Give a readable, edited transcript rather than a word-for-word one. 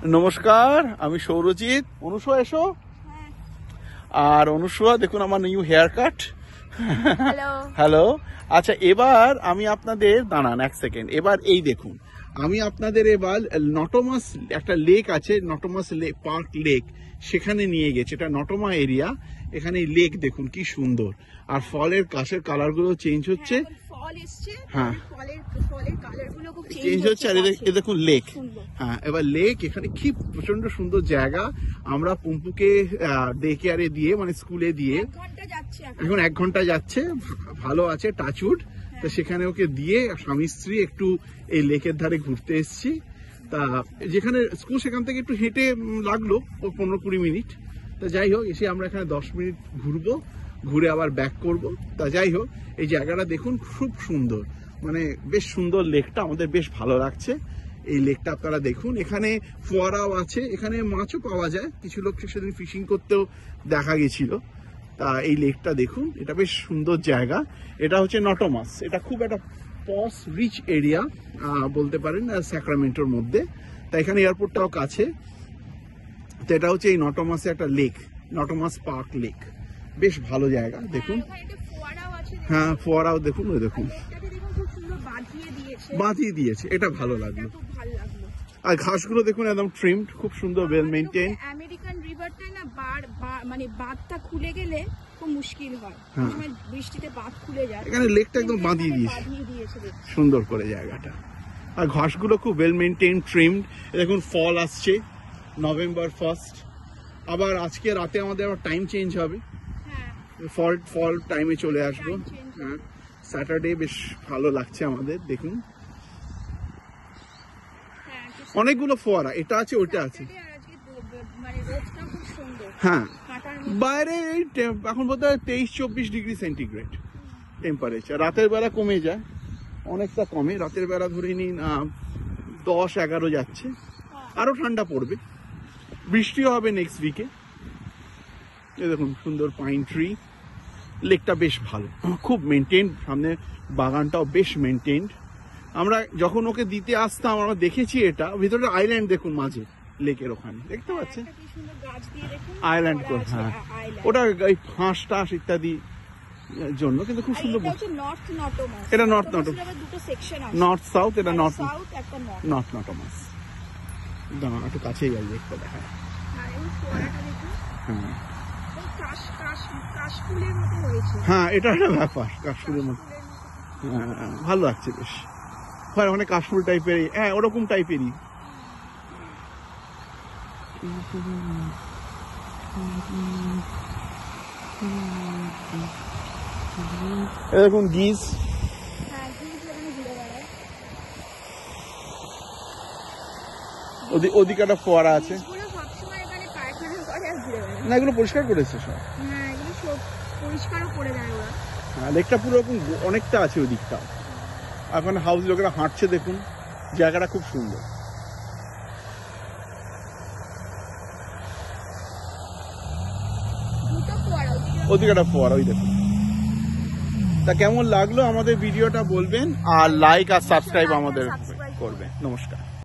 নমস্কার, আমি সৌরজিৎ। অনুসুয়া এসো। আর অনুসুয়া দেখুন আমার নিউ হেয়ার কাট। হ্যালো। আচ্ছা, এবার আমি আপনাদের দাঁড়ান এক সেকেন্ড। এবার এই দেখুন, আমি আপনাদের এবার নটমাস একটা লেক আছে, নটমাস লেক পার্ক লেক, সেখানে নিয়ে গেছে। এটা নটমা এরিয়া। এখানে লেক দেখুন কি সুন্দর, আর ফলের কাশের কালার গুলো চেঞ্জ হচ্ছে। হ্যাঁ, চেঞ্জ হচ্ছে। আর এ দেখুন লেক। হ্যাঁ, এবার লেক এখানে কি প্রচন্ড সুন্দর জায়গা। আমরা পুম্পুকে ডে কেয়ারে দিয়ে, মানে স্কুলে দিয়ে এখন 1 ঘন্টা যাচ্ছে, ভালো আছে টাচউড। তো সেখানে ওকে দিয়ে স্বামী স্ত্রী একটু এই লেকের ধারে ঘুরতে এসেছি। তা যেখানে স্কুল সেখান থেকে একটু হেঁটে লাগলো 15-20 মিনিট। তা যাই হোক, এসে আমরা এখানে 10 মিনিট ঘুরবো, ঘুরে আবার ব্যাক করব। তা যাই হোক, এই জায়গাটা দেখুন খুব সুন্দর, মানে বেশ সুন্দর লেকটা, আমাদের বেশ ভালো লাগছে। এই লেকটা আপনারা দেখুন, এখানে ফোয়ারাও আছে, এখানে মাছও পাওয়া যায়। কিছু লোক সেদিন ফিশিং করতেও দেখা গেছিল। তা এই লেকটা দেখুন, এটা বেশ সুন্দর জায়গা। এটা হচ্ছে নটমাস। এটা খুব একটা পস রিচ এরিয়া বলতে পারেন স্যাক্রামেন্টোর মধ্যে। তা এখানে এয়ারপোর্টটাও কাছে। তো এটা হচ্ছে এই নটমাসে একটা লেক, নটমাস পার্ক লেক। বেশ ভালো জায়গা দেখুন। হ্যাঁ, ফোয়ারাও দেখুন, ওই দেখুন বাঁধিয়ে দিয়েছে, এটা ভালো লাগলো। আর ঘাসগুলো দেখুন একদম ট্রিমড, খুব সুন্দর, ওয়েল মেইনটেইন। আমেরিকান রিভারটা না মানে বাঁধটা খুলে গেলে খুব মুশকিল হয়, বৃষ্টিতে বাঁধ খুলে যায়। এখানে লেকটা একদম বাঁধিয়ে দিয়েছে সুন্দর করে জায়গাটা। আর ঘাসগুলো খুব ওয়েল মেইনটেইন, ট্রিমড। দেখুন ফল আসছে নভেম্বর 1st। আবার আজকে রাতে আমাদের আবার টাইম চেঞ্জ হবে, ফল টাইমে চলে আসবো। হ্যাঁ, স্যাটারডে বেশ ভালো লাগছে আমাদের। দেখুন অনেকগুলো ফোয়ারা, এটা আছে ওইটা আছে। হ্যাঁ, বাইরে এখন বোধহয় 23-24 ডিগ্রি সেন্টিগ্রেড টেম্পারেচার। রাতের বেলা কমে যায়, অনেকটা কমে। রাতের বেলা ধরে নিন 10-11 যাচ্ছে। আরো ঠান্ডা পড়বে, বৃষ্টিও হবে নেক্সট উইকে। দেখুন সুন্দর পাইন ট্রি। লেকটা বেশ ভালো, খুব মেনটেন। সামনে বাগানটাও বেশ মেনটেন্ড। আমরা যখন ওকে দিতে আসতাম আমরা দেখেছি, এটা ভিতরে আইল্যান্ড দেখুন মাঝে লেকের ওখানে, দেখতে পাচ্ছেন আইল্যান্ড করে। হ্যাঁ, ওটা ওই ফাঁস টাস ইত্যাদি জন্য, কিন্তু খুব সুন্দর। এটা নর্থ নর্থ সাউথ, এটা নর্থ নটমাস। একটু কাছেই যাই, দেখতে দেখা। হ্যাঁ, এটা একটা ব্যাপার, কাশফুলের মতো। হ্যাঁ, ভালো লাগছে বেশ। হয় অনেক কাশফুল টাইপের, হ্যাঁ ওরকম টাইপেরই। দেখুন গিজ। ওদিকে একটা ফোয়ারা আছে না, এগুলো পরিষ্কার করেছে সব। হ্যাঁ, লেকটা পুরো অনেকটা আছে ওই দিকটা। এখন হাউস লোকেরা হাঁটছে, দেখুন জায়গাটা খুব সুন্দর। ওদিকে একটা ফোয়ারা, ওই দেখুন। তা কেমন লাগলো আমাদের ভিডিওটা বলবেন, আর লাইক আর সাবস্ক্রাইব আমাদের করবেন। নমস্কার।